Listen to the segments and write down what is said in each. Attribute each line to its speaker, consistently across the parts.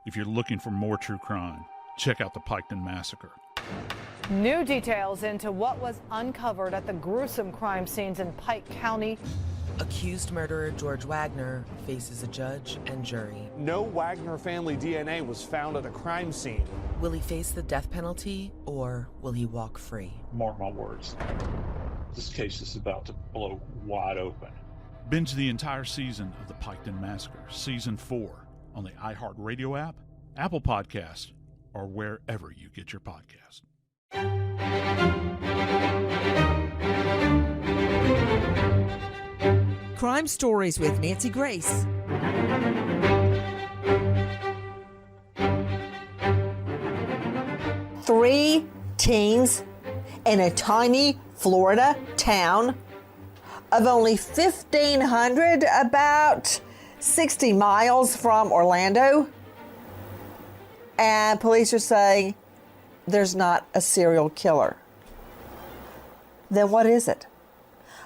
Speaker 1: If you're looking for more true crime, check out the Piketon Massacre.
Speaker 2: New details into what was uncovered at the gruesome crime scenes in Pike County.
Speaker 3: Accused murderer George Wagner faces a judge and jury.
Speaker 4: No Wagner family DNA was found at the crime scene.
Speaker 3: Will he face the death penalty or will he walk free?
Speaker 5: Mark my words, this case is about to blow wide open.
Speaker 1: Binge the entire season of the Piketon Massacre, Season 4, on the iHeartRadio app, Apple Podcast, or wherever you get your podcast.
Speaker 6: Crime Stories with Nancy Grace. Three teens in a tiny Florida town of only 1,500, about 60 miles from Orlando. And police are saying there's not a serial killer. Then what is it?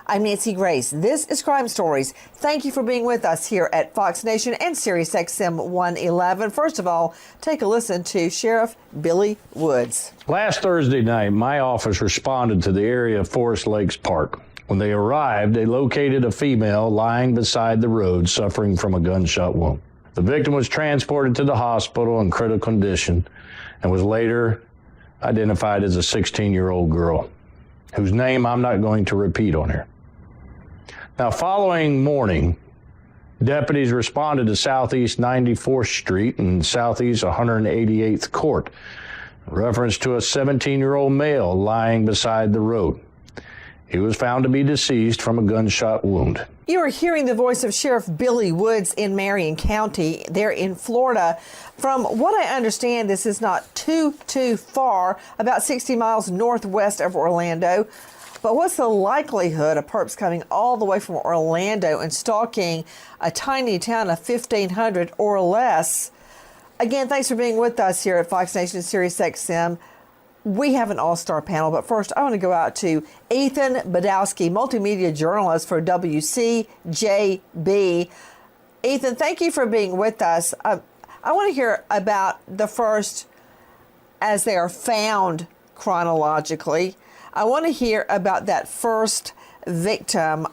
Speaker 6: I'm Nancy Grace. This is Crime Stories. Thank you for being with us here at Fox Nation and Sirius XM 111. First of all, take a listen to Sheriff Billy Woods.
Speaker 7: Last Thursday night, my office responded to the area of Forest Lakes Park. When they arrived, they located a female lying beside the road suffering from a gunshot wound. The victim was transported to the hospital in critical condition and was later identified as a 16-year-old girl, whose name I'm not going to repeat on here. Now, following morning, deputies responded to Southeast 94th Street and Southeast 188th Court, in reference to a 17-year-old male lying beside the road. He was found to be deceased from a gunshot wound.
Speaker 6: You are hearing the voice of Sheriff Billy Woods in Marion County, there in Florida. From what I understand, this is not too far, about 60 miles northwest of Orlando. But what's the likelihood of perps coming all the way from Orlando and stalking a tiny town of 1,500 or less? Again, thanks for being with us here at Fox Nation and Sirius XM. We have an all-star panel, but first I want to go out to Ethan Badowski, multimedia journalist for WCJB. Ethan, thank you for being with us. I want to hear about the first, as they are found chronologically. I want to hear about that first victim.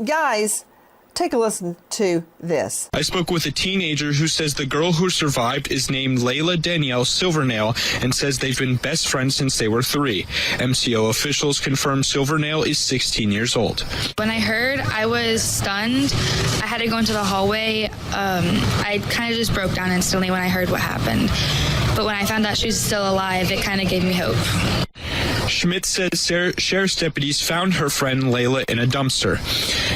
Speaker 6: Guys, take a listen to this.
Speaker 8: I spoke with a teenager who says the girl who survived is named Layla Silvernail and says they've been best friends since they were 3. MCO officials confirm Silvernail is 16 years old.
Speaker 9: When I heard, I was stunned. I had to go into the hallway. I kind of just broke down instantly when I heard what happened. But when I found out she was still alive, it kind of gave me hope.
Speaker 8: Schmidt says sheriff's deputies found her friend Layla in a dumpster.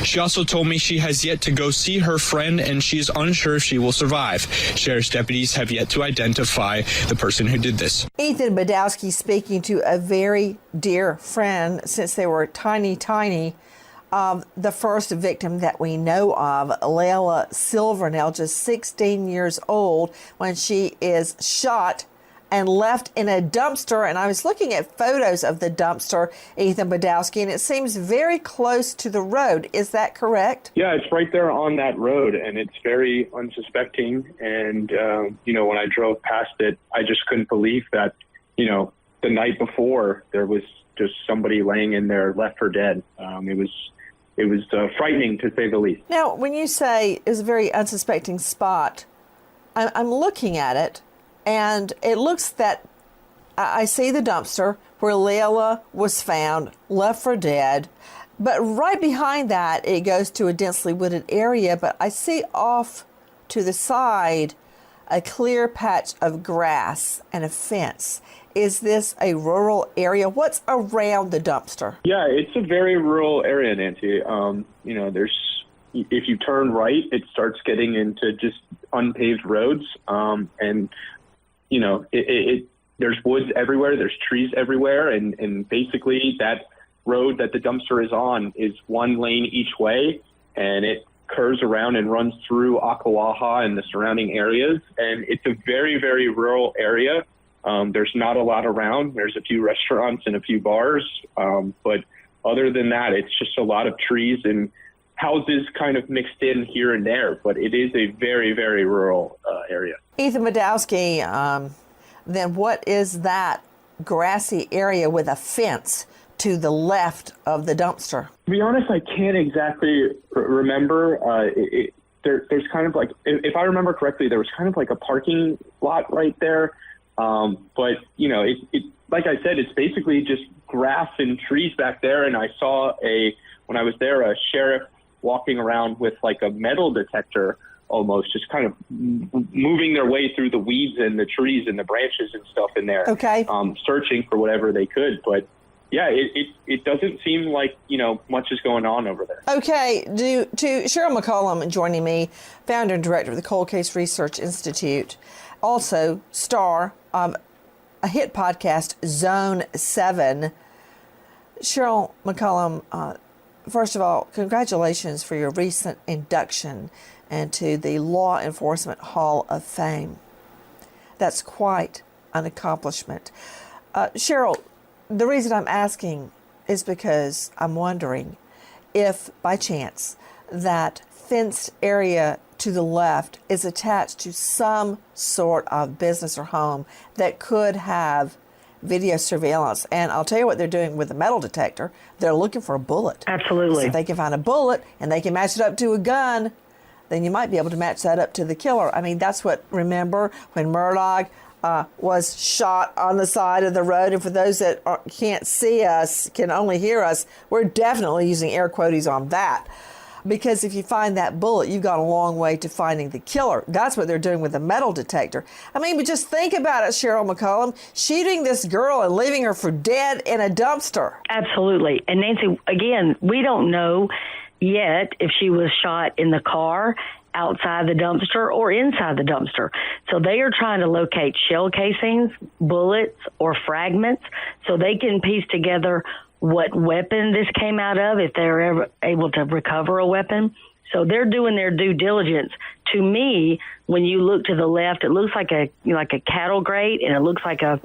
Speaker 8: She also told me she has yet to go see her friend and she is unsure if she will survive. Sheriff's deputies have yet to identify the person who did this.
Speaker 6: Ethan Badowski speaking to a very dear friend since they were tiny, of the first victim that we know of, Layla Silvernail, just 16 years old, when she is shot and left in a dumpster. And I was looking at photos of the dumpster, Ethan Badowski, and it seems very close to the road. Is that correct?
Speaker 10: Yeah, it's right there on that road, and it's very unsuspecting. And, when I drove past it, I just couldn't believe that, the night before there was just somebody laying in there left for dead. It was frightening, to say the least.
Speaker 6: Now, when you say it's a very unsuspecting spot, I'm looking at it, and it looks that I see the dumpster where Layla was found, left for dead. But right behind that, it goes to a densely wooded area. But I see off to the side a clear patch of grass and a fence. Is this a rural area? What's around the dumpster?
Speaker 10: Yeah, it's a very rural area, Nancy. If you turn right, it starts getting into just unpaved roads. There's woods everywhere, there's trees everywhere, and basically that road that the dumpster is on is one lane each way, and it curves around and runs through Ocklawaha and the surrounding areas, and it's a very, very rural area. There's not a lot around. There's a few restaurants and a few bars, but other than that, it's just a lot of trees and houses kind of mixed in here and there, but it is a very, very rural area.
Speaker 6: Ethan Madowski, then what is that grassy area with a fence to the left of the dumpster?
Speaker 10: To be honest, I can't exactly remember. There's kind of like, if I remember correctly, there was kind of like a parking lot right there. But, you know, it like I said, it's basically just grass and trees back there. And I saw when I was there, a sheriff walking around with like a metal detector, almost just kind of moving their way through the weeds and the trees and the branches and stuff in there.
Speaker 6: Okay.
Speaker 10: Searching for whatever they could. But yeah, it doesn't seem like, you know, much is going on over there.
Speaker 6: Okay. To Cheryl McCollum joining me, founder and director of the Cold Case Research Institute, also star of a hit podcast, Zone 7. Cheryl McCollum, first of all, congratulations for your recent induction into the Law Enforcement Hall of Fame. That's quite an accomplishment. Cheryl, the reason I'm asking is because I'm wondering if, by chance, that fenced area to the left is attached to some sort of business or home that could have video surveillance. And I'll tell you what they're doing with the metal detector. They're looking for a bullet.
Speaker 11: Absolutely.
Speaker 6: So if they can find a bullet and they can match it up to a gun, then you might be able to match that up to the killer. I mean, that's what, remember when Murdaugh was shot on the side of the road. And for those that can't see us, can only hear us, we're definitely using air quotes on that. Because if you find that bullet, you've gone a long way to finding the killer. That's what they're doing with the metal detector. I mean, but just think about it, Cheryl McCollum, shooting this girl and leaving her for dead in a dumpster.
Speaker 11: Absolutely. And Nancy, again, we don't know yet if she was shot in the car, outside the dumpster, or inside the dumpster. So they are trying to locate shell casings, bullets, or fragments so they can piece together what weapon this came out of, if they're ever able to recover a weapon. So they're doing their due diligence. To me, when you look to the left, it looks like a cattle grate, and it looks like a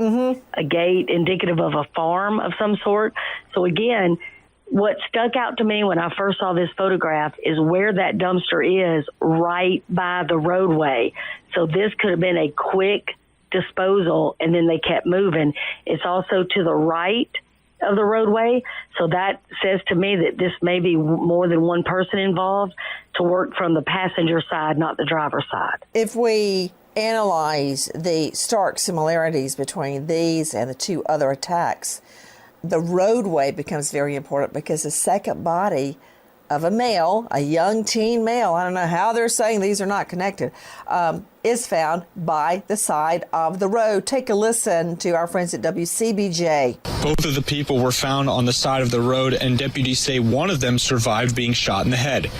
Speaker 11: gate indicative of a farm of some sort. So again, what stuck out to me when I first saw this photograph is where that dumpster is, right by the roadway. So this could have been a quick disposal, and then they kept moving. It's also to the right of the roadway. So that says to me that this may be more than one person involved to work from the passenger side, not the driver's side.
Speaker 6: If we analyze the stark similarities between these and the two other attacks, the roadway becomes very important because the second body of a male, a young teen male, I don't know how they're saying these are not connected, is found by the side of the road. Take a listen to our friends at WCBJ.
Speaker 8: Both of the people were found on the side of the road, and deputies say one of them survived being shot in the head.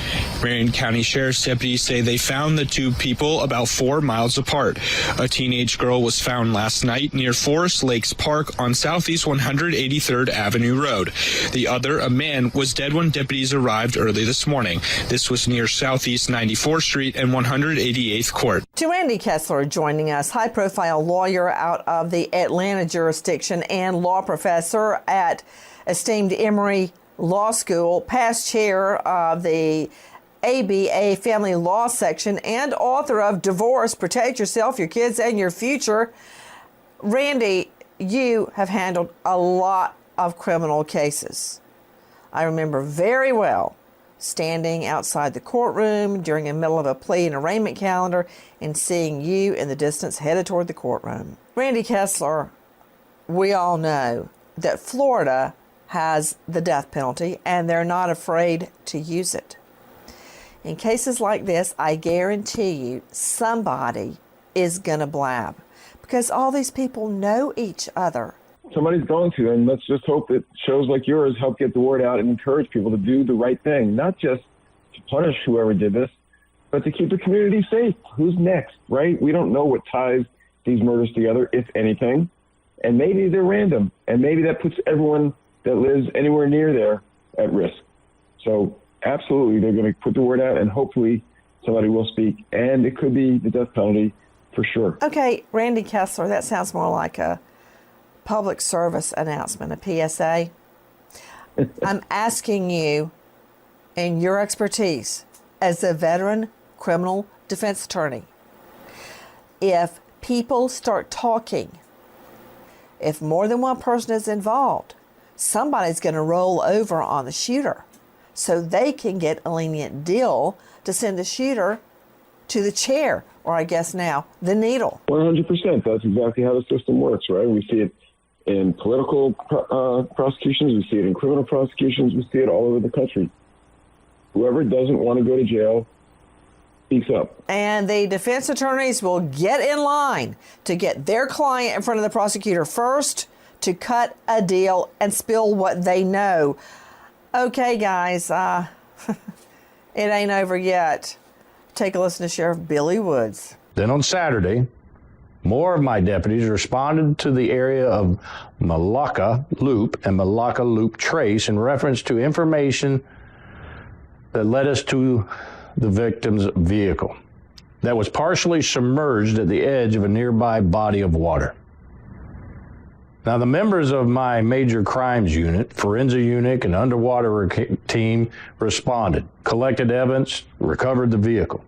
Speaker 8: Marion County Sheriff's deputies say they found the two people about 4 miles apart. A teenage girl was found last night near Forest Lakes Park on Southeast 183rd Avenue Road. The other, a man, was dead when deputies arrived early this morning. This was near Southeast 94th Street and 188th Court.
Speaker 6: Randy Kessler joining us, high-profile lawyer out of the Atlanta jurisdiction and law professor at esteemed Emory Law School, past chair of the ABA Family Law Section, and author of Divorce, Protect Yourself, Your Kids, and Your Future. Randy, you have handled a lot of criminal cases. I remember very well standing outside the courtroom during the middle of a plea and arraignment calendar and seeing you in the distance headed toward the courtroom. Randy Kessler, we all know that Florida has the death penalty and they're not afraid to use it. In cases like this, I guarantee you somebody is going to blab because all these people know each other.
Speaker 12: Somebody's going to, and let's just hope that shows like yours help get the word out and encourage people to do the right thing, not just to punish whoever did this, but to keep the community safe. Who's next, right? We don't know what ties these murders together, if anything, and maybe they're random, and maybe that puts everyone that lives anywhere near there at risk. So absolutely, they're going to put the word out, and hopefully somebody will speak, and it could be the death penalty for sure.
Speaker 6: Okay, Randy Kessler, that sounds more like a public service announcement, a PSA. I'm asking you in your expertise as a veteran criminal defense attorney, if people start talking, if more than one person is involved, somebody's going to roll over on the shooter so they can get a lenient deal to send the shooter to the chair, or I guess now, the needle.
Speaker 12: 100%. That's exactly how the system works, right? We see it in political prosecutions. We see it in criminal prosecutions. We see it all over the country. Whoever doesn't want to go to jail speaks up.
Speaker 6: And the defense attorneys will get in line to get their client in front of the prosecutor first to cut a deal and spill what they know. Okay, guys, it ain't over yet. Take a listen to Sheriff Billy Woods.
Speaker 7: Then on Saturday, more of my deputies responded to the area of Malacca Loop and Malacca Loop Trace in reference to information that led us to the victim's vehicle that was partially submerged at the edge of a nearby body of water. Now, the members of my major crimes unit, forensic unit, and underwater team responded, collected evidence, recovered the vehicle.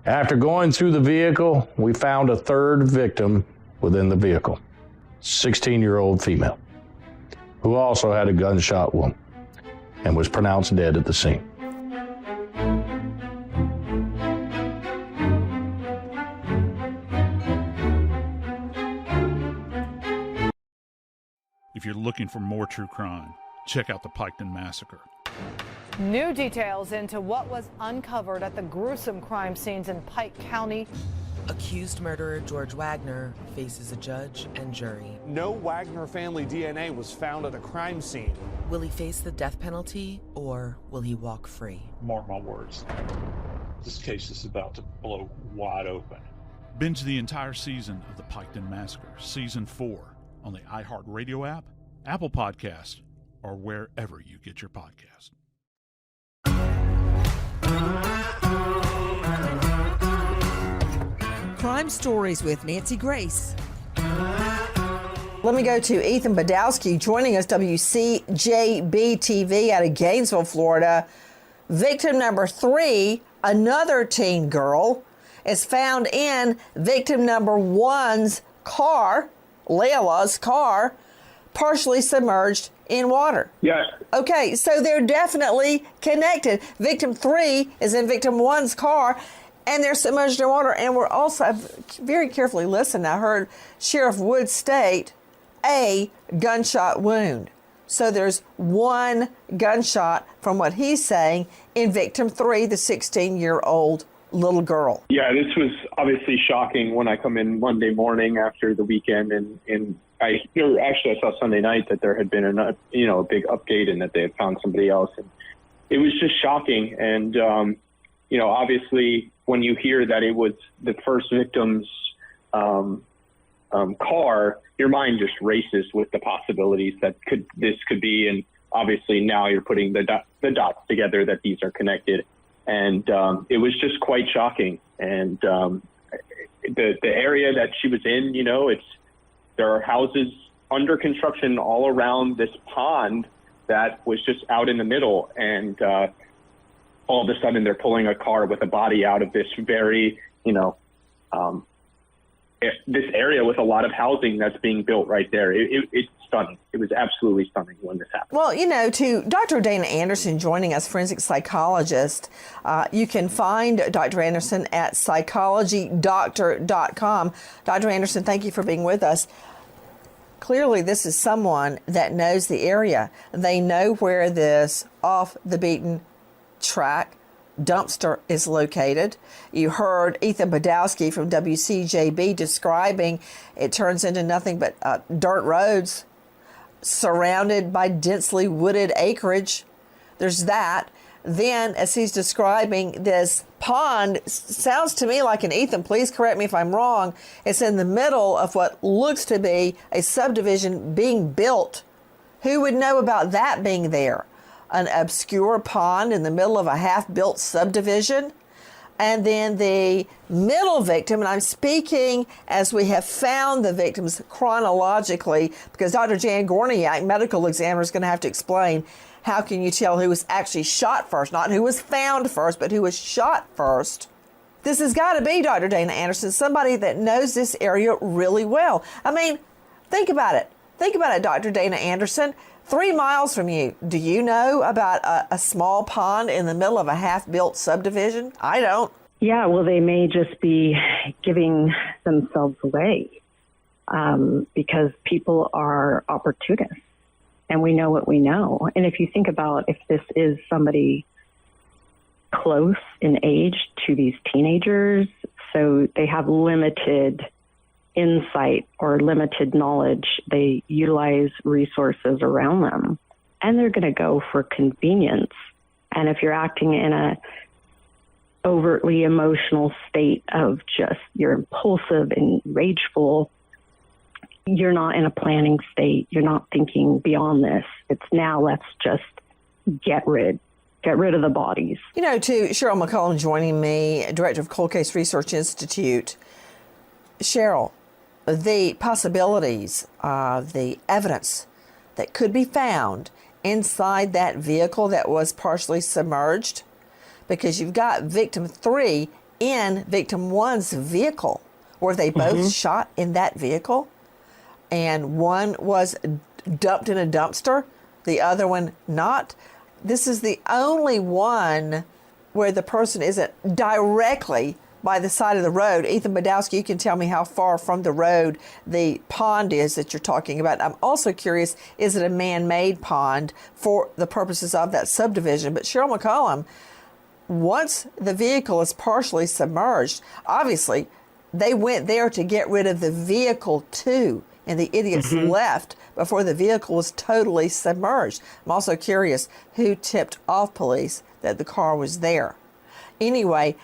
Speaker 7: After going through the vehicle, we found a third victim within the vehicle, 16-year-old female, who also had a gunshot wound and was pronounced dead at the scene.
Speaker 1: If you're looking for more true crime, check out the Piketon Massacre.
Speaker 2: New details into what was uncovered at the gruesome crime scenes in Pike County.
Speaker 3: Accused murderer George Wagner faces a judge and jury.
Speaker 4: No Wagner family DNA was found at the crime scene.
Speaker 3: Will he face the death penalty or will he walk free?
Speaker 5: Mark my words. This case is about to blow wide open.
Speaker 1: Binge the entire season of the Piketon Massacre, Season 4, on the iHeartRadio app, Apple Podcast, or wherever you get your podcast.
Speaker 13: Crime Stories with Nancy Grace.
Speaker 6: Let me go to Ethan Badowski joining us, WCJB TV out of Gainesville, Florida. Victim number 3, another teen girl, is found in victim number 1's car, Layla's car, partially submerged in water.
Speaker 10: Yes.
Speaker 6: Okay, so they're definitely connected. Victim 3 is in victim 1's car, and they're submerged in water. And we're also, very carefully listened, I heard Sheriff Woods state a gunshot wound. So there's one gunshot, from what he's saying, in victim 3, the 16-year-old little girl.
Speaker 10: Yeah, this was obviously shocking when I come in Monday morning after the weekend, and I saw Sunday night that there had been a big update and that they had found somebody else, and it was just shocking. And obviously when you hear that it was the first victim's car, your mind just races with the possibilities that this could be, and obviously now you're putting the dots together that these are connected. And it was just quite shocking. And the area that she was in, there are houses under construction all around this pond that was just out in the middle. And all of a sudden they're pulling a car with a body out of this very, this area with a lot of housing that's being built right there. It's stunning. It was absolutely stunning when this happened.
Speaker 6: Well, to Dr. Dana Anderson joining us, forensic psychologist, you can find Dr. Anderson at psychologydoctor.com. Dr. Anderson, thank you for being with us. Clearly, this is someone that knows the area. They know where this off the beaten track dumpster is located. You heard Ethan Badowski from WCJB describing it turns into nothing but dirt roads surrounded by densely wooded acreage. There's that. Then, as he's describing this pond, sounds to me like, and Ethan, please correct me if I'm wrong, it's in the middle of what looks to be a subdivision being built. Who would know about that being there? An obscure pond in the middle of a half-built subdivision. And then the middle victim, and I'm speaking as we have found the victims chronologically, because Dr. Jan Gorniak, medical examiner, is going to have to explain how can you tell who was actually shot first? Not who was found first, but who was shot first. This has got to be, Dr. Dana Anderson, somebody that knows this area really well. I mean, think about it. Think about it, Dr. Dana Anderson. 3 miles from you, do you know about a small pond in the middle of a half-built subdivision? I don't.
Speaker 14: Yeah, well, they may just be giving themselves away because people are opportunists, and we know what we know. And if you think about if this is somebody close in age to these teenagers, so they have limited insight or limited knowledge, they utilize resources around them, and they're going to go for convenience. And if you're acting in a overtly emotional state of just you're impulsive and rageful, you're not in a planning state, you're not thinking beyond this. It's now let's just get rid of the bodies.
Speaker 6: You know, to Cheryl McCollum joining me, Director of Cold Case Research Institute. Cheryl, the possibilities, the evidence that could be found inside that vehicle that was partially submerged, because you've got victim 3 in victim 1's vehicle. Were they both shot in that vehicle? And one was dumped in a dumpster, the other one not. This is the only one where the person isn't directly by the side of the road. Ethan Badowski, you can tell me how far from the road the pond is that you're talking about. I'm also curious, is it a man-made pond for the purposes of that subdivision? But Cheryl McCollum, once the vehicle is partially submerged, obviously they went there to get rid of the vehicle too, and the idiots left before the vehicle was totally submerged. I'm also curious who tipped off police that the car was there. Anyway,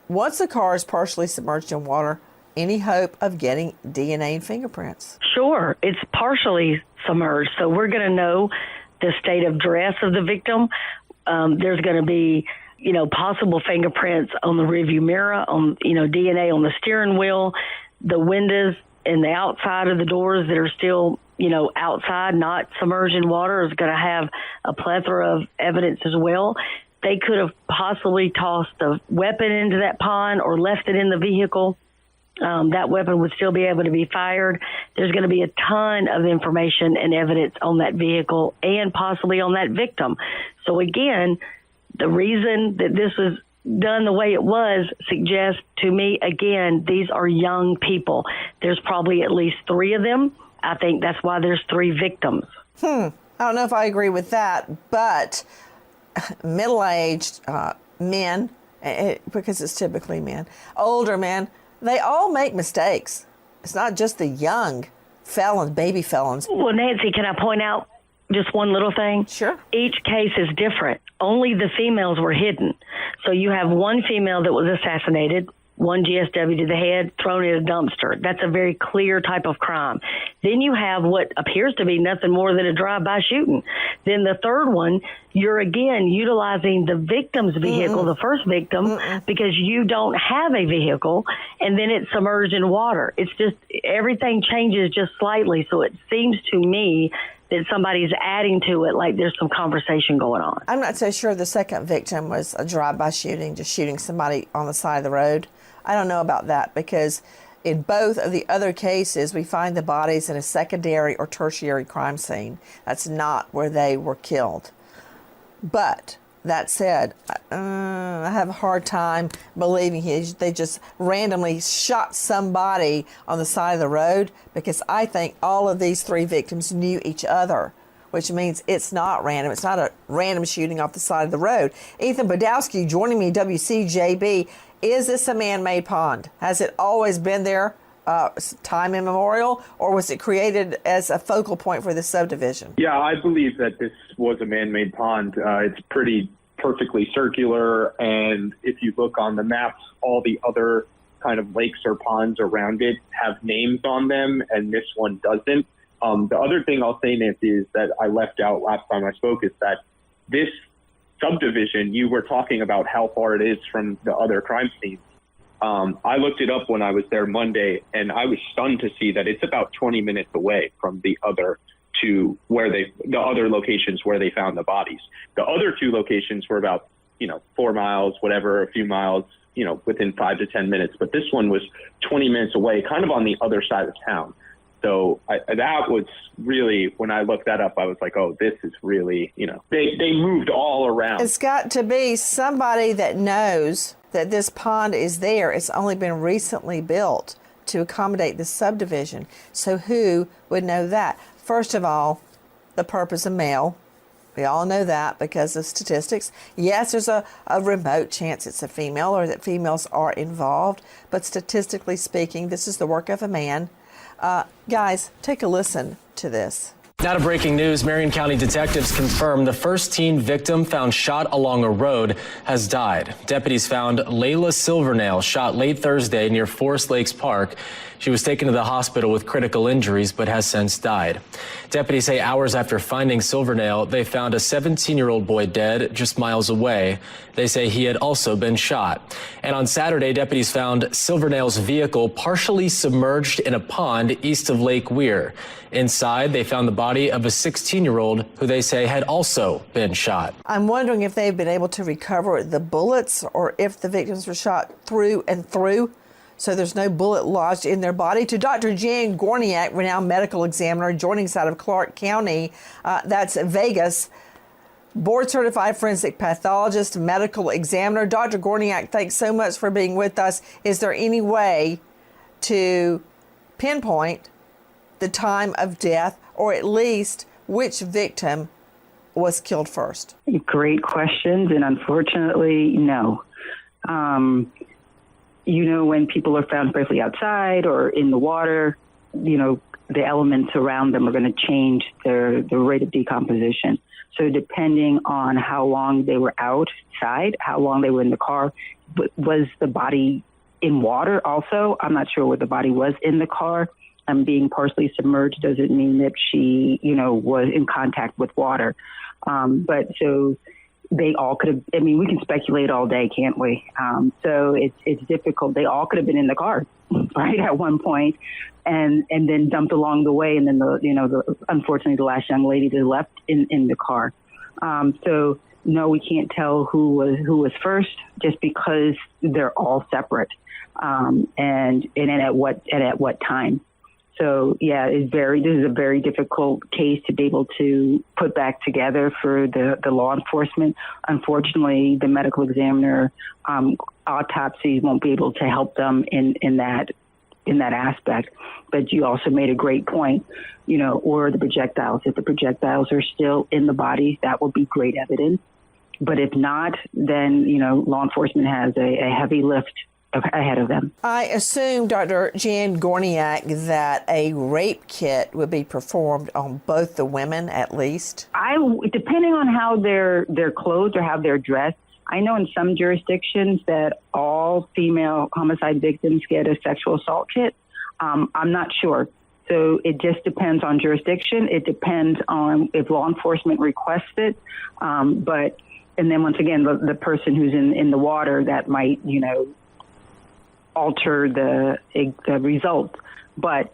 Speaker 6: once the car is partially submerged in water, any hope of getting DNA and fingerprints?
Speaker 11: Sure, it's partially submerged, so we're going to know the state of dress of the victim. There's going to be, possible fingerprints on the rearview mirror, on, DNA on the steering wheel, the windows and the outside of the doors that are still, outside, not submerged in water, is going to have a plethora of evidence as well. They could have possibly tossed a weapon into that pond or left it in the vehicle. That weapon would still be able to be fired. There's going to be a ton of information and evidence on that vehicle and possibly on that victim. So again, the reason that this was done the way it was suggests to me, again, these are young people. There's probably at least 3 of them. I think that's why there's 3 victims.
Speaker 6: I don't know if I agree with that, but middle-aged men, because it's typically men, older men, they all make mistakes. It's not just the young felons, baby felons.
Speaker 11: Well, Nancy, can I point out just one little thing?
Speaker 6: Sure.
Speaker 11: Each case is different. Only the females were hidden. So you have one female that was assassinated, one GSW to the head, thrown in a dumpster. That's a very clear type of crime. Then you have what appears to be nothing more than a drive-by shooting. Then the third one, you're again utilizing the victim's vehicle, the first victim, because you don't have a vehicle, and then it's submerged in water. It's just, everything changes just slightly. So it seems to me that somebody's adding to it, like there's some conversation going on.
Speaker 6: I'm not so sure the second victim was a drive-by shooting, just shooting somebody on the side of the road. I don't know about that, because in both of the other cases, we find the bodies in a secondary or tertiary crime scene. That's not where they were killed. But that said, I have a hard time believing they just randomly shot somebody on the side of the road, because I think all of these 3 victims knew each other, which means it's not random. It's not a random shooting off the side of the road. Ethan Badowski joining me, WCJB. Is this a man-made pond? Has it always been there, time immemorial, or was it created as a focal point for this subdivision?
Speaker 10: Yeah, I believe that this was a man-made pond. It's pretty perfectly circular, and if you look on the maps, all the other kind of lakes or ponds around it have names on them, and this one doesn't. The other thing I'll say, Nancy, is that I left out last time I spoke, is that this subdivision, you were talking about how far it is from the other crime scenes. I looked it up when I was there Monday, and I was stunned to see that it's about 20 minutes away from the other to the other locations where they found the bodies. The other two locations were about, 4 miles, whatever, a few miles, within 5 to 10 minutes. But this one was 20 minutes away, kind of on the other side of town. So that was really, when I looked that up, I was like, oh, this is really, they moved all around.
Speaker 6: It's got to be somebody that knows that this pond is there. It's only been recently built to accommodate the subdivision. So who would know that? First of all, the purpose of male. We all know that because of statistics. Yes, there's a remote chance it's a female or that females are involved, but statistically speaking, this is the work of a man. Guys, take a listen to this.
Speaker 15: Now to breaking news. Marion County detectives confirm the first teen victim found shot along a road has died. Deputies found Layla Silvernail shot late Thursday near Forest Lakes Park. She was taken to the hospital with critical injuries but has since died. Deputies say hours after finding Silvernail, they found a 17-year-old boy dead just miles away. They say he had also been shot. And on Saturday, deputies found Silvernail's vehicle partially submerged in a pond east of Lake Weir. Inside, they found the body of a 16-year-old who they say had also been shot.
Speaker 6: I'm wondering if they've been able to recover the bullets or if the victims were shot through and through, so there's no bullet lodged in their body. To Dr. Jan Gorniak, renowned medical examiner joining us out of Clark County, that's Vegas, board-certified forensic pathologist, medical examiner. Dr. Gorniak, thanks so much for being with us. Is there any way to pinpoint the time of death, or at least which victim was killed first?
Speaker 14: Great questions, and unfortunately, no. When people are found safely outside or in the water, the elements around them are going to change the rate of decomposition. So depending on how long they were outside, how long they were in the car, was the body in water also? I'm not sure where the body was in the car. Being partially submerged doesn't mean that she, was in contact with water. But so they all could have, we can speculate all day, can't we? So it's difficult. They all could have been in the car, right, at one point, and then dumped along the way. And then unfortunately, the last young lady that left in the car. So no, we can't tell who was first just because they're all separate. And at what time. So yeah, this is a very difficult case to be able to put back together for the law enforcement. Unfortunately, the medical examiner autopsies won't be able to help them in that aspect. But you also made a great point, or the projectiles. If the projectiles are still in the bodies, that will be great evidence. But if not, then law enforcement has a heavy lift ahead of them.
Speaker 6: I assume, Dr. Jan Gorniak, that a rape kit would be performed on both the women at least?
Speaker 14: Depending on how they're clothed or how they're dressed, I know in some jurisdictions that all female homicide victims get a sexual assault kit. I'm not sure. So it just depends on jurisdiction. It depends on if law enforcement requests it. And then once again, the person who's in the water, that might, alter the result. But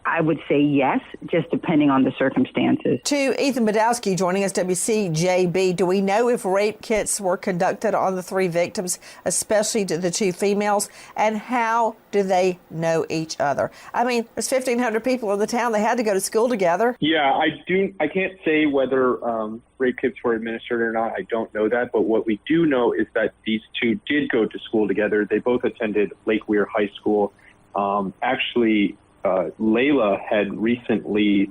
Speaker 14: I would say yes, just depending on the circumstances.
Speaker 6: To Ethan Badowski joining us, WCJB, do we know if rape kits were conducted on the three victims, especially to the two females, and how do they know each other? There's 1,500 people in the town. They had to go to school together.
Speaker 10: Yeah, I can't say whether rape kits were administered or not. I don't know that. But what we do know is that these two did go to school together. They both attended Lake Weir High School. Layla had recently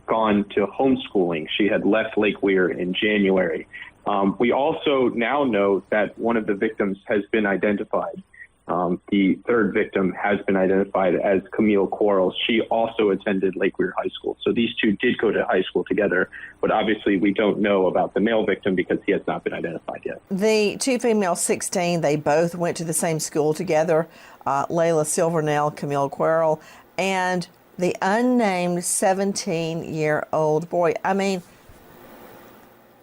Speaker 10: gone to homeschooling. She had left Lake Weir in January. We also now know that one of the victims has been identified. The third victim has been identified as Camille Quarles. She also attended Lake Weir High School. So these two did go to high school together, but obviously we don't know about the male victim because he has not been identified yet.
Speaker 6: The two females, 16, they both went to the same school together, Layla Silvernail, Camille Quarles, and the unnamed 17-year-old boy.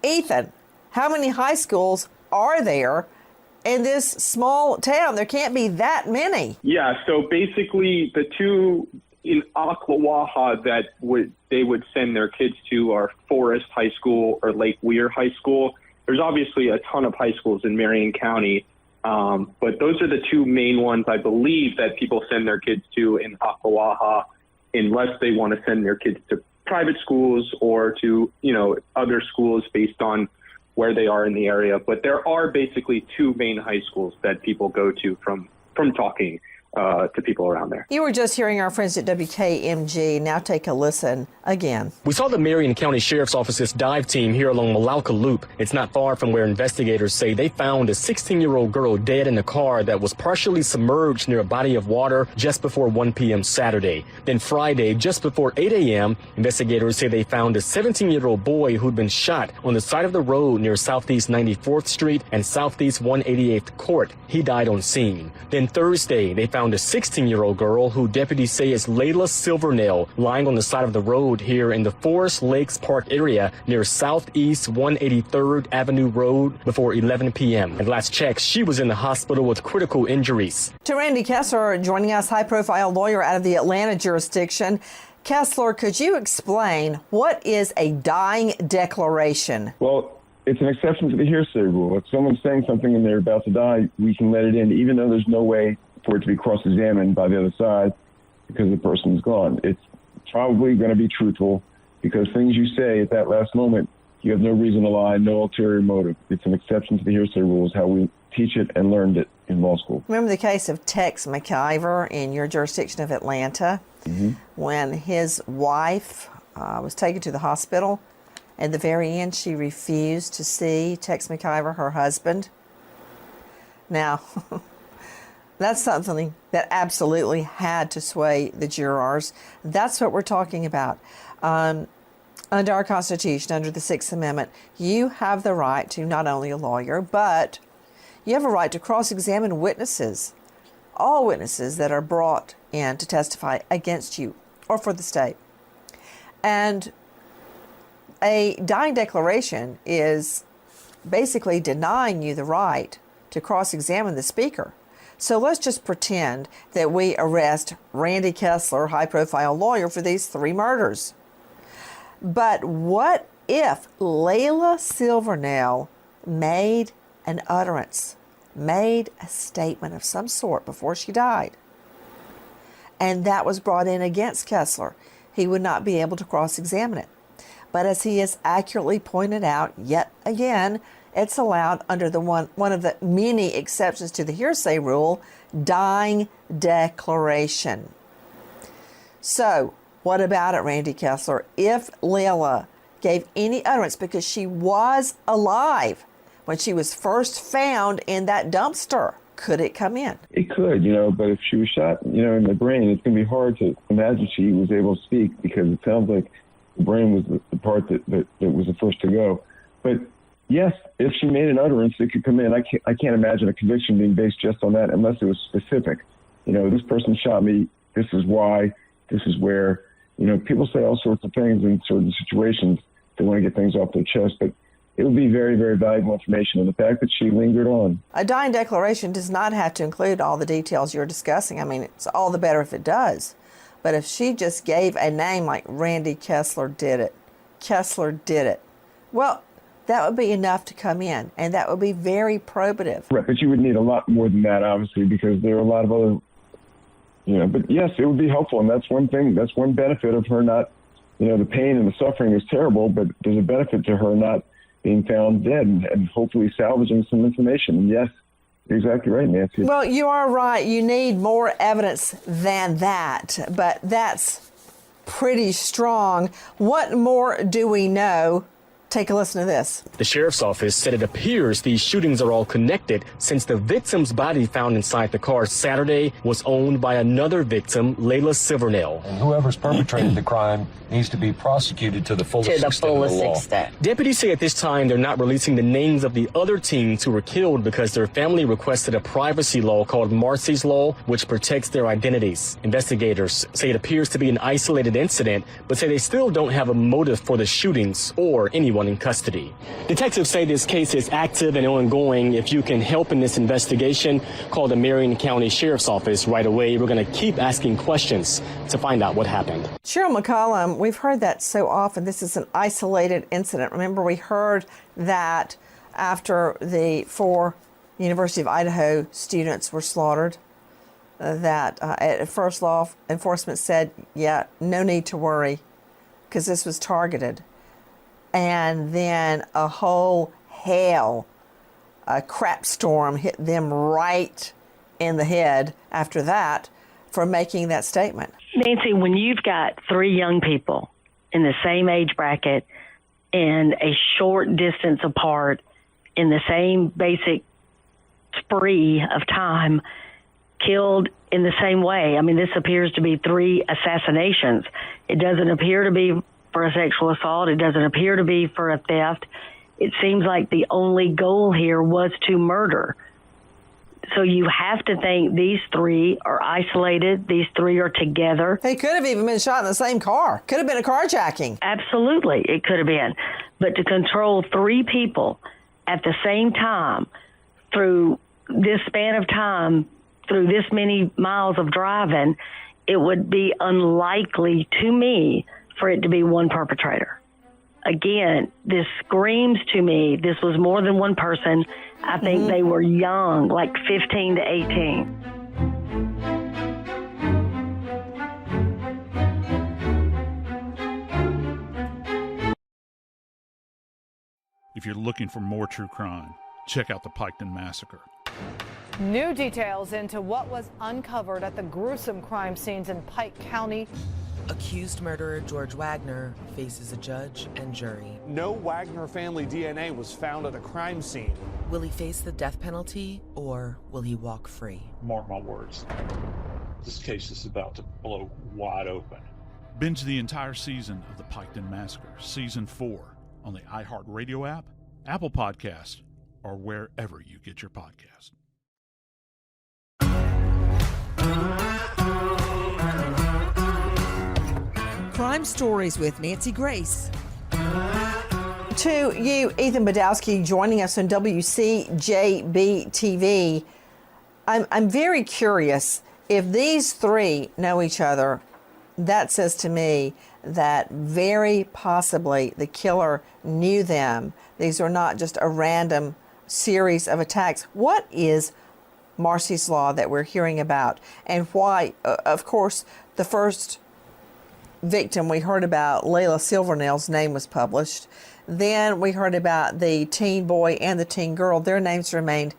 Speaker 6: Ethan, how many high schools are there in this small town? There can't be that many.
Speaker 10: Yeah, so basically the two in Ocklawaha that they would send their kids to are Forest High School or Lake Weir High School. There's obviously a ton of high schools in Marion County, but those are the two main ones I believe that people send their kids to in Ocklawaha, unless they want to send their kids to private schools or to, other schools based on where they are in the area. But there are basically two main high schools that people go to from talking to people around there.
Speaker 6: You were just hearing our friends at WKMG. Now take a listen again.
Speaker 15: We saw the Marion County Sheriff's Office's dive team here along Malalka Loop. It's not far from where investigators say they found a 16-year-old girl dead in a car that was partially submerged near a body of water just before 1 p.m. Saturday. Then Friday, just before 8 a.m., investigators say they found a 17-year-old boy who'd been shot on the side of the road near Southeast 94th Street and Southeast 188th Court. He died on scene. Then Thursday, they found a 16-year-old girl who deputies say is Layla Silvernail lying on the side of the road here in the Forest Lakes Park area near Southeast 183rd Avenue Road before 11 p.m. At last check, she was in the hospital with critical injuries.
Speaker 6: To Randy Kessler, joining us, high-profile lawyer out of the Atlanta jurisdiction. Kessler, could you explain what is a dying declaration?
Speaker 12: Well, it's an exception to the hearsay rule. If someone's saying something and they're about to die, we can let it in, even though there's no way for it to be cross-examined by the other side because the person's gone. It's probably going to be truthful because things you say at that last moment, you have no reason to lie, no ulterior motive. It's an exception to the hearsay rules, how we teach it and learned it in law school.
Speaker 6: Remember the case of Tex McIver in your jurisdiction of Atlanta?
Speaker 12: Mm-hmm.
Speaker 6: When his wife was taken to the hospital. At the very end, she refused to see Tex McIver, her husband. Now, that's something that absolutely had to sway the jurors. That's what we're talking about. Under our Constitution, under the Sixth Amendment, you have the right to not only a lawyer, but you have a right to cross-examine witnesses, all witnesses that are brought in to testify against you or for the state. And a dying declaration is basically denying you the right to cross-examine the speaker. So let's just pretend that we arrest Randy Kessler, high-profile lawyer, for these 3 murders. But what if Layla Silvernail made an utterance, made a statement of some sort before she died, and that was brought in against Kessler? He would not be able to cross-examine it. But as he has accurately pointed out yet again, it's allowed under the one of the many exceptions to the hearsay rule, dying declaration. So what about it, Randy Kessler? If Layla gave any utterance, because she was alive when she was first found in that dumpster, could it come in?
Speaker 12: It could, but if she was shot, in the brain, it's going to be hard to imagine she was able to speak because it sounds like the brain was the part that was the first to go. But yes, if she made an utterance, it could come in. I can't imagine a conviction being based just on that unless it was specific. This person shot me. This is why. This is where. People say all sorts of things in certain situations. They want to get things off their chest, but it would be very, very valuable information. And the fact that she lingered on.
Speaker 6: A dying declaration does not have to include all the details you're discussing. I mean, it's all the better if it does. But if she just gave a name like Randy Kessler did it, Kessler did it, well, that would be enough to come in, and that would be very probative.
Speaker 12: Right, but you would need a lot more than that, obviously, because there are a lot of other, but yes, it would be helpful, and that's one thing, that's one benefit of her not, the pain and the suffering is terrible, but there's a benefit to her not being found dead and hopefully salvaging some information. Yes, you're exactly right, Nancy.
Speaker 6: Well, you are right. You need more evidence than that, but that's pretty strong. What more do we know? Take a listen to this.
Speaker 15: The sheriff's office said it appears these shootings are all connected since the victim's body found inside the car Saturday was owned by another victim, Layla Silvernail.
Speaker 16: And whoever's perpetrated the crime needs to be prosecuted to the fullest extent of the law.
Speaker 15: Deputies say at this time they're not releasing the names of the other teens who were killed because their family requested a privacy law called Marcy's Law, which protects their identities. Investigators say it appears to be an isolated incident, but say they still don't have a motive for the shootings or anyone one in custody. Detectives say this case is active and ongoing. If you can help in this investigation, call the Marion County Sheriff's Office right away. We're going to keep asking questions to find out what happened.
Speaker 6: Cheryl McCollum, we've heard that so often. This is an isolated incident. Remember, we heard that after the 4 University of Idaho students were slaughtered, that at first law enforcement said, yeah, no need to worry, because this was targeted. And then a whole hail, a crap storm hit them right in the head after that for making that statement.
Speaker 11: Nancy, when you've got 3 young people in the same age bracket and a short distance apart in the same basic spree of time, killed in the same way. I mean, this appears to be 3 assassinations. It doesn't appear to be for a sexual assault. It doesn't appear to be for a theft. It seems like the only goal here was to murder. So you have to think these 3 are isolated. These 3 are together.
Speaker 6: They could have even been shot in the same car. Could have been a carjacking.
Speaker 11: Absolutely, it could have been. But to control 3 people at the same time through this span of time, through this many miles of driving, it would be unlikely to me for it to be one perpetrator. Again, this screams to me this was more than one person. I think they were young, like 15 to 18.
Speaker 1: If you're looking for more true crime, check out the Piketon Massacre.
Speaker 2: New details into what was uncovered at the gruesome crime scenes in Pike County.
Speaker 3: Accused murderer George Wagner faces a judge and jury.
Speaker 4: No Wagner family DNA was found at the crime scene.
Speaker 3: Will he face the death penalty or will he walk free?
Speaker 5: Mark my words. This case is about to blow wide open.
Speaker 1: Binge the entire season of the Piketon Massacre, Season 4, on the iHeartRadio app, Apple Podcast, or wherever you get your podcast.
Speaker 13: Crime Stories with Nancy Grace.
Speaker 6: To you, Ethan Badowski, joining us on WCJB TV. I'm very curious. If these 3 know each other, that says to me that very possibly the killer knew them. These are not just a random series of attacks. What is Marsy's Law that we're hearing about, and why? Of course, the first victim we heard about, Layla Silvernail's name was published. Then we heard about the teen boy and the teen girl. Their names remained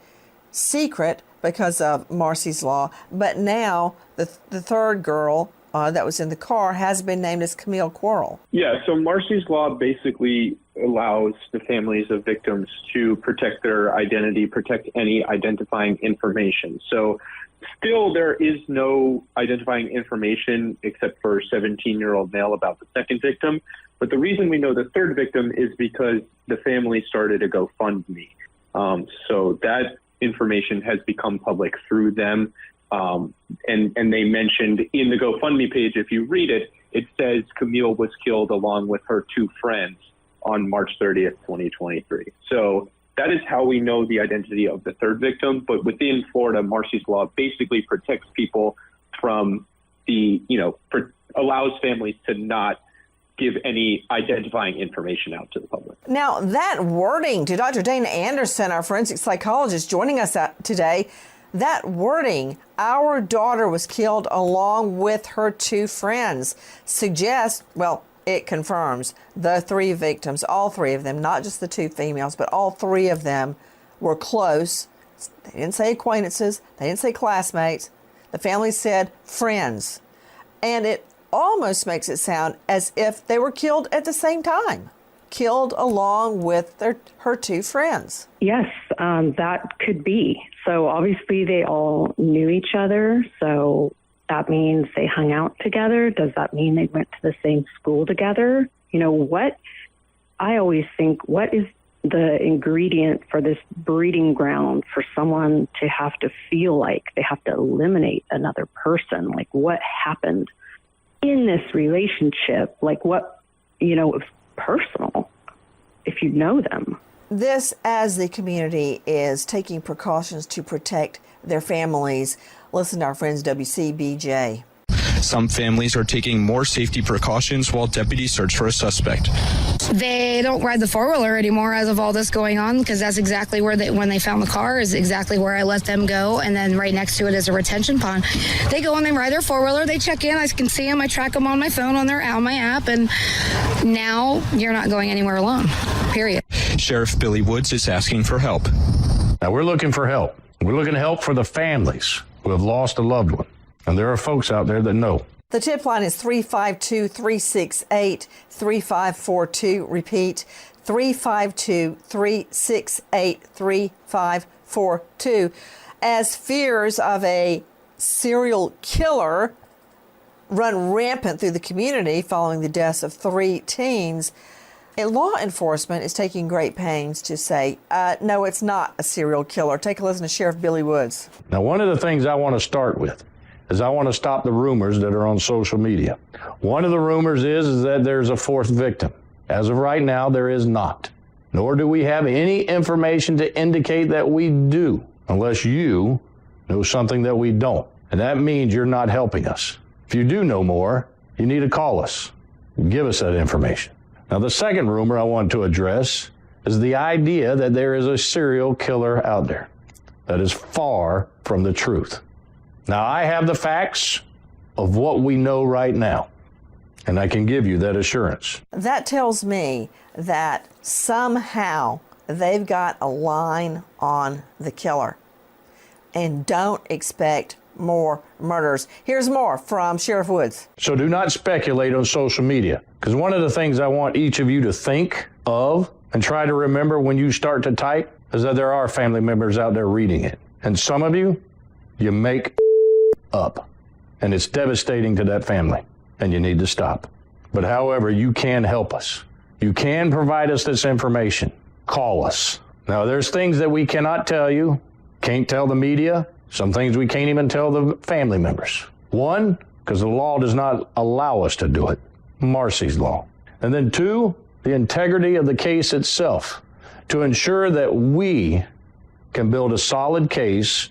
Speaker 6: secret because of Marsy's Law. But now the third girl that was in the car has been named as Camille Quarrel.
Speaker 10: Yeah, so Marsy's Law basically allows the families of victims to protect their identity, protect any identifying information. So still there is no identifying information except for 17-year-old male about the second victim. But the reason we know the third victim is because the family started a GoFundMe. So that information has become public through them. And they mentioned in the GoFundMe page, if you read it, it says Camille was killed along with her 2 friends on March 30th, 2023. So that is how we know the identity of the third victim. But within Florida, Marsy's Law basically protects people from allows families to not give any identifying information out to the public.
Speaker 6: Now, that wording, to Dr. Dana Anderson, our forensic psychologist joining us today, that wording, our daughter was killed along with her 2 friends, suggests, well, it confirms the 3 victims, all 3 of them, not just the 2 females, but all 3 of them were close. They didn't say acquaintances. They didn't say classmates. The family said friends. And it almost makes it sound as if they were killed at the same time, killed along with her 2 friends.
Speaker 14: Yes, that could be. So obviously they all knew each other. So that means they hung out together. Does that mean they went to the same school together? You know, what I always think, what is the ingredient for this breeding ground for someone to have to feel like they have to eliminate another person? Like, what happened in this relationship? Like, what, it was personal. if you know them.
Speaker 6: This, as the community is taking precautions to protect their families. Listen to our friends WCBJ.
Speaker 8: Some families are taking more safety precautions while deputies search for a suspect.
Speaker 9: They don't ride the four-wheeler anymore as of all this going on, because that's exactly where when they found the car is exactly where I let them go. And then right next to it is a retention pond. They go and they ride their four-wheeler. They check in. I can see them. I track them on my phone on my app. And now you're not going anywhere alone, period.
Speaker 8: Sheriff Billy Woods is asking for help.
Speaker 7: Now, we're looking for help. We're looking for help for the families who have lost a loved one. And there are folks out there that know.
Speaker 6: The tip line is 352-368-3542. Repeat, 352-368-3542. As fears of a serial killer run rampant through the community following the deaths of 3 teens, law enforcement is taking great pains to say, no, it's not a serial killer. Take a listen to Sheriff Billy Woods.
Speaker 7: Now, one of the things I want to start with is I want to stop the rumors that are on social media. One of the rumors is that there's a 4th victim. As of right now, there is not. Nor do we have any information to indicate that we do, unless you know something that we don't. And that means you're not helping us. If you do know more, you need to call us. Give us that information. Now, the second rumor I want to address is the idea that there is a serial killer out there. That is far from the truth. Now, I have the facts of what we know right now, and I can give you that assurance.
Speaker 6: That tells me that somehow they've got a line on the killer, and don't expect more murders. Here's more from Sheriff Woods.
Speaker 7: So do not speculate on social media, because one of the things I want each of you to think of and try to remember when you start to type is that there are family members out there reading it. And some of you make up, and it's devastating to that family, and you need to stop. But however, you can help us. You can provide us this information. Call us. Now, there's things that we cannot tell you, can't tell the media, some things we can't even tell the family members. One, because the law does not allow us to do it, Marcy's law. And then 2, the integrity of the case itself, to ensure that we can build a solid case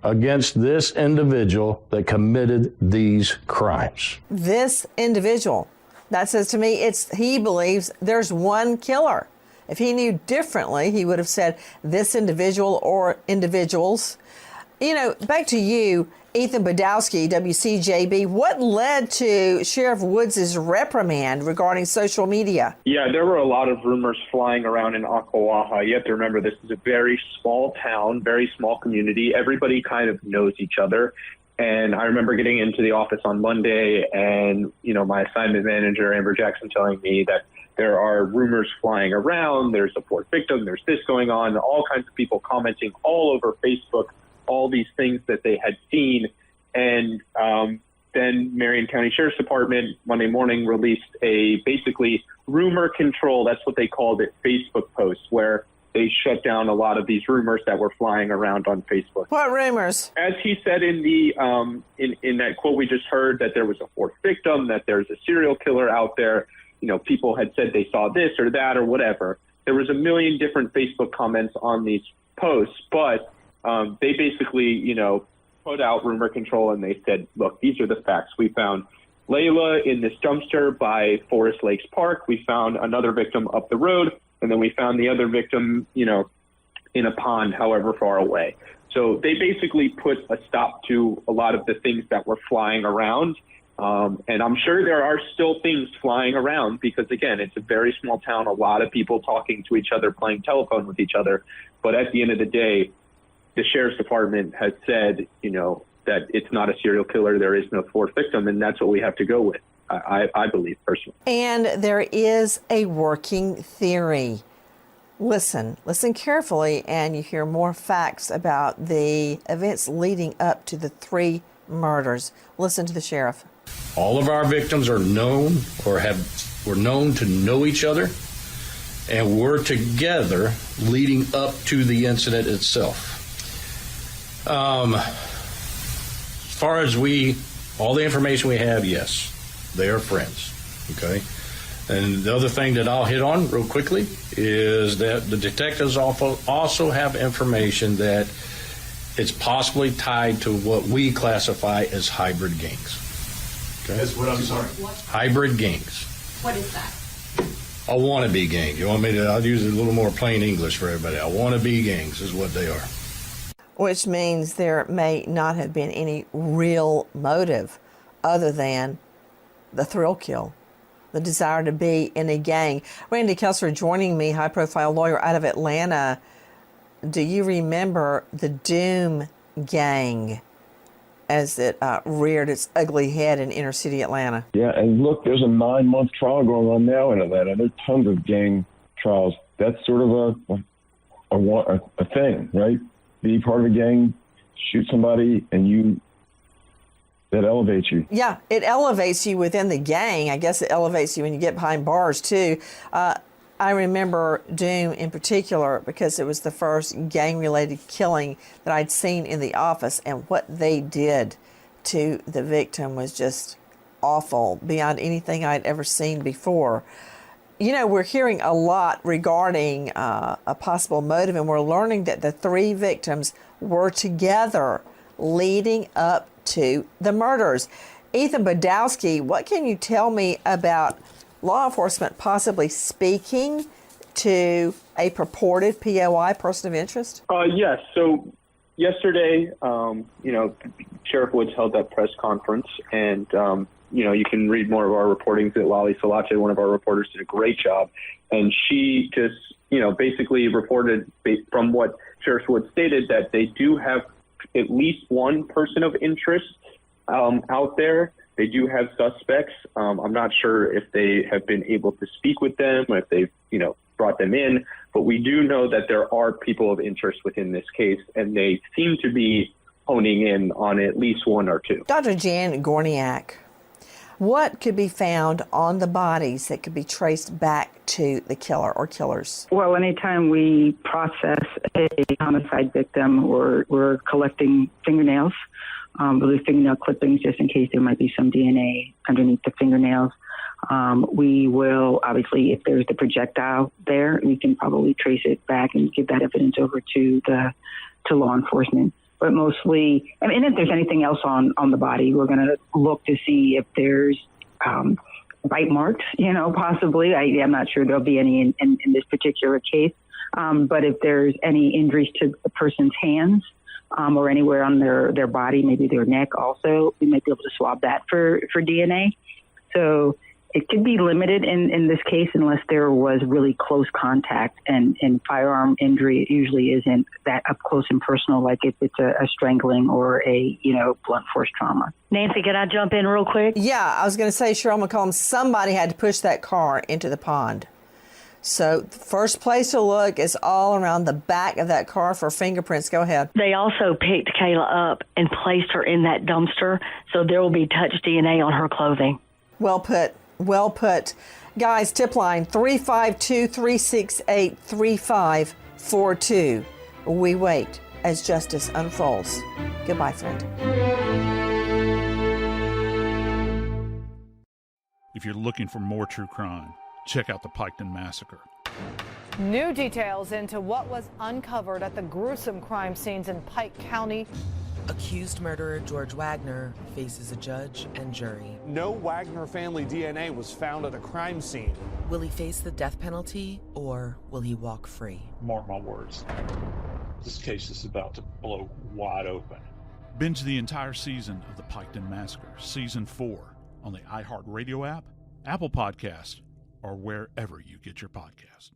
Speaker 7: against this individual that committed these crimes.
Speaker 6: This individual, that says to me, he believes there's one killer. If he knew differently, he would have said this individual or individuals. You know, back to you, Ethan Badowski, WCJB. What led to Sheriff Woods' reprimand regarding social media?
Speaker 10: Yeah, there were a lot of rumors flying around in Ocklawaha. You have to remember, this is a very small town, very small community. Everybody kind of knows each other. And I remember getting into the office on Monday and, my assignment manager, Amber Jackson, telling me that there are rumors flying around. There's a 4th victim. There's this going on. All kinds of people commenting all over Facebook, all these things that they had seen. And then Marion County Sheriff's Department Monday morning released a basically rumor control, that's what they called it, Facebook post, where they shut down a lot of these rumors that were flying around on Facebook.
Speaker 6: What rumors?
Speaker 10: As he said in the in that quote we just heard, that there was a 4th victim, that there's a serial killer out there. People had said they saw this or that or whatever. There was a million different Facebook comments on these posts, but they basically, put out rumor control, and they said, look, these are the facts. We found Layla in this dumpster by Forest Lakes Park. We found another victim up the road, and then we found the other victim, in a pond, however far away. So they basically put a stop to a lot of the things that were flying around. And I'm sure there are still things flying around because, again, it's a very small town, a lot of people talking to each other, playing telephone with each other. But at the end of the day, the Sheriff's Department has said, that it's not a serial killer. There is no 4th victim, and that's what we have to go with, I believe, personally.
Speaker 6: And there is a working theory. Listen carefully, and you hear more facts about the events leading up to the 3 murders. Listen to the sheriff.
Speaker 7: All of our victims are known or were known to know each other and were together leading up to the incident itself. As far as all the information we have, yes, they are friends, okay? And the other thing that I'll hit on real quickly is that the detectives also have information that it's possibly tied to what we classify as hybrid gangs. Okay?
Speaker 17: As what, I'm sorry?
Speaker 7: Hybrid gangs.
Speaker 17: What is that?
Speaker 7: A wannabe gang. You want me to? I'll use a little more plain English for everybody. A wannabe gangs is what they are.
Speaker 6: Which means there may not have been any real motive other than the thrill kill, the desire to be in a gang. Randy Kessler joining me, high-profile lawyer out of Atlanta. Do you remember the Doom Gang as it reared its ugly head in inner city Atlanta?
Speaker 12: Yeah, and look, there's a 9-month trial going on now in Atlanta. There's tons of gang trials. That's sort of a thing, right? Be part of a gang, shoot somebody, and that elevates you.
Speaker 6: Yeah, it elevates you within the gang. I guess it elevates you when you get behind bars, too. I remember Doom in particular because it was the first gang-related killing that I'd seen in the office, and what they did to the victim was just awful, beyond anything I'd ever seen before. You know, we're hearing a lot regarding a possible motive, and we're learning that the 3 victims were together leading up to the murders. Ethan Badowski, what can you tell me about law enforcement possibly speaking to a purported POI, person of interest?
Speaker 10: Yes. So yesterday, Sheriff Woods held that press conference, and you can read more of our reporting that Layla Silvernail, one of our reporters, did a great job. And she just, basically reported from what Sheriff Woods stated that they do have at least one person of interest out there. They do have suspects. I'm not sure if they have been able to speak with them or if they've, brought them in. But we do know that there are people of interest within this case, and they seem to be honing in on at least one or two.
Speaker 6: Dr. Jan Gorniak, what could be found on the bodies that could be traced back to the killer or killers?
Speaker 14: Well, anytime we process a homicide victim, we're collecting fingernails, the fingernail clippings, just in case there might be some DNA underneath the fingernails. We will, obviously, if there's the projectile there, we can probably trace it back and give that evidence over to law enforcement. But mostly, if there's anything else on the body, we're going to look to see if there's bite marks, possibly. I'm not sure there'll be any in this particular case. But if there's any injuries to the person's hands or anywhere on their body, maybe their neck also, we might be able to swab that for DNA. So it could be limited in this case unless there was really close contact, and firearm injury usually isn't that up close and personal, like if it's a strangling or a blunt force trauma.
Speaker 11: Nancy, can I jump in real quick?
Speaker 6: Yeah, I was going to say, Cheryl McCollum, somebody had to push that car into the pond. So the first place to look is all around the back of that car for fingerprints. Go ahead.
Speaker 11: They also picked Kayla up and placed her in that dumpster, so there will be touch DNA on her clothing.
Speaker 6: Well put. Well put. Guys, tip line 352-368-3542. We wait as justice unfolds. Goodbye, friend.
Speaker 1: If you're looking for more true crime, check out the Piketon Massacre.
Speaker 2: New details into what was uncovered at the gruesome crime scenes in Pike County.
Speaker 3: Accused murderer George Wagner faces a judge and jury.
Speaker 4: No Wagner family DNA was found at a crime scene.
Speaker 3: Will he face the death penalty, or will he walk free?
Speaker 5: Mark my words. This case is about to blow wide open.
Speaker 1: Binge the entire season of the Piketon Massacre, Season 4, on the iHeartRadio app, Apple Podcast, or wherever you get your podcasts.